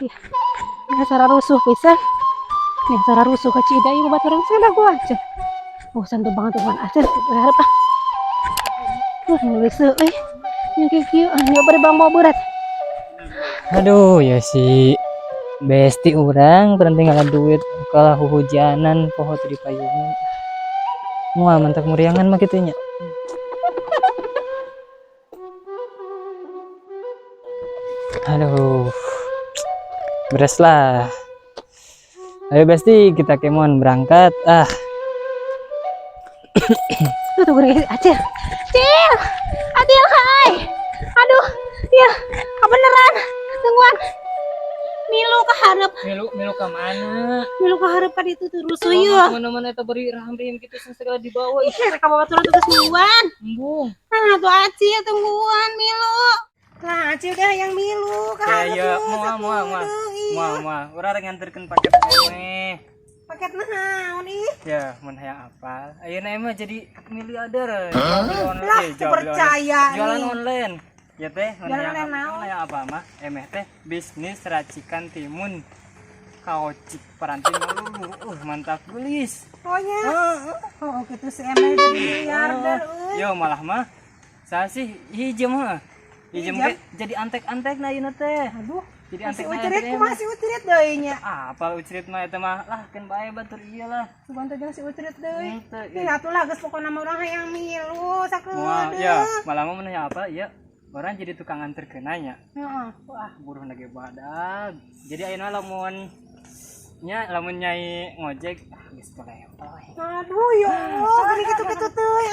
ya. Biasa rusuh pisan. Biasa rusuh ka Cida ieu batur sana gua aja. Oh santu banget tuh aja berharap ah. Nulis yang kayak kieu anu bari bang bawa berat. Aduh ya si besti orang berhenti ngalah duit kalah hujanan poho teu dipayungan. Moal mentak muriangan mah kitu nya. Aduh. Beres lah. Ayo besti kita kemon berangkat. Tuh beri acil. Cil. Adil hai. Aduh, ya kebeneran. Tungguan. Milu keharap. Milu ka mana? Milu keharap ka ditu tuh rusuh ieu. Mana-mana eta beri raham-rihim kitu segala dibawa. Ih, rek ka babaturan tugas mingguan. Embung. Nah, tuh acil tungguan Milu. Nah, acil dah yang Milu keharap. Ya moal. Urang rek nganterkeun paket meh. Paket naon ih? Ya, mun hayang apal. Ayeuna emang jadi miliarder. Lah, percaya jualan nih. online. Ya teh, mun Jualan online naon? hayang apa mah? Emeh teh bisnis racikan timun. Kaocik paranti melulu. Mantap gelis. Oh ya. Oh, gitu si Emel jadi miliarder euy. Yo malah mah saya sih hiji mah. Hiji mah jadi antek-antek na ieu teh. Aduh, Jadi masih antek ucirit masih ucirit deui nya. apa ucirit mah eta mah lah kan bae batur ieu lah. Subantu jeung si ucirit deui. Henteu, Ih, atuh lah geus pokona mah urang hayang milu Moal sakeudeuh. ya, malah mah mun apa ya orang jadi tukang anterkeun nya. Heeh. Wah, buruh lagi badag. Jadi ayeuna lamun nyai ngojek geus telepoy. Aduh, ya Allah, gini gitu-gitu teuy.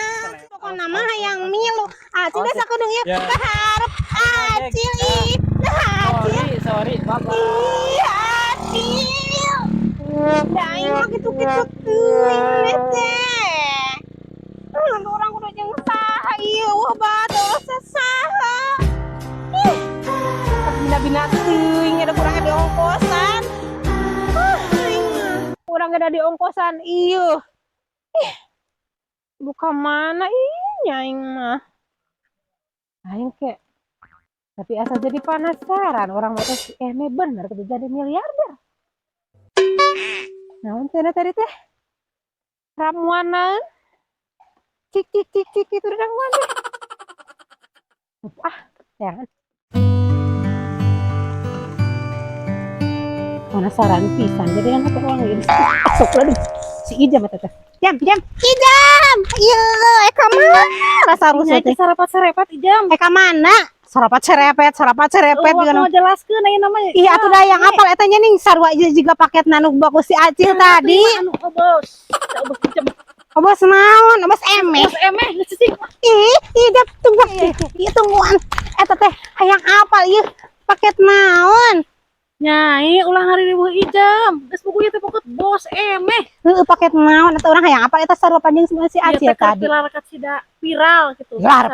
Pokona mah hayang milu. Acil dah sakeudeuh ya. Ya. Keharep acil ih. Nah, acil. Sorry, Bapak. Ih, acil. Da aing mah gitu-gitu teuy teh. Orang kudu jeung saha ieu wah batur saha. Ih. Bina-bina teuing ada kurang di ongkosan. Kurang ada di ongkosan ieu. Ih. Buka mana ih nyaing mah. Aing ke tapi asal jadi penasaran orang mah teh Eme bener kudu jadi miliarder. Naon teh tadi teh? Ramuanan. Cik itu ramuan teh. Ah, jangan. Penasaran pisan jadi kan aku uang ini. Masuk lah deh. Si Ijam eta teh. Jam. Ijam. Ieu, eka mana? Rasa rusuh teh. Sarapat Ijam. Eka mana? Sarapat cerepet Waktu geuna. jelaskeun aya namanya. Iya atuh da yang apal eta nya ning sarua jiga paket nanu bagus si Acil tadi. Anu bos. Ijam. Bos naon? Bos Eme. Bos emeh cicing. Ih, dap tunggu. Ieu tungguan. Eta teh hayang apal ieu paket naon? Nyai ulang hari ribu Ijam. Geus buku teh pokok bos emeh. Heueuh paket naon eta urang hayang apal eta sarua panjang semua si Acil tadi. Pilar sida viral gitu. Pilar.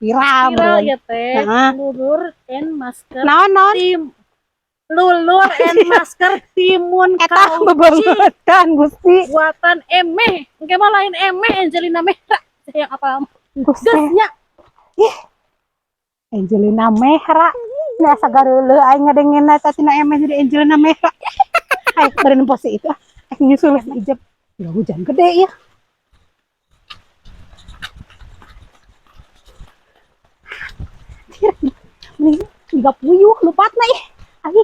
Viral Viral ya teh. Heeh. Lulur and masker. Naon? Lulur and masker timun Eta kauci bebangetan Gusti. buatan emeh. Engke mah lain emeh Angelina Mehra. Yang apa? Gusti. Geusnya. Angelina Mehra. Ya sagareuleuh aing ngadengeun eta tina Eme jadi Angelina Mehra. Ayo beureun pose itu. Aing nyusul si Ijab. Udah hujan gede ya. Mending 30 lupatna ih. Agi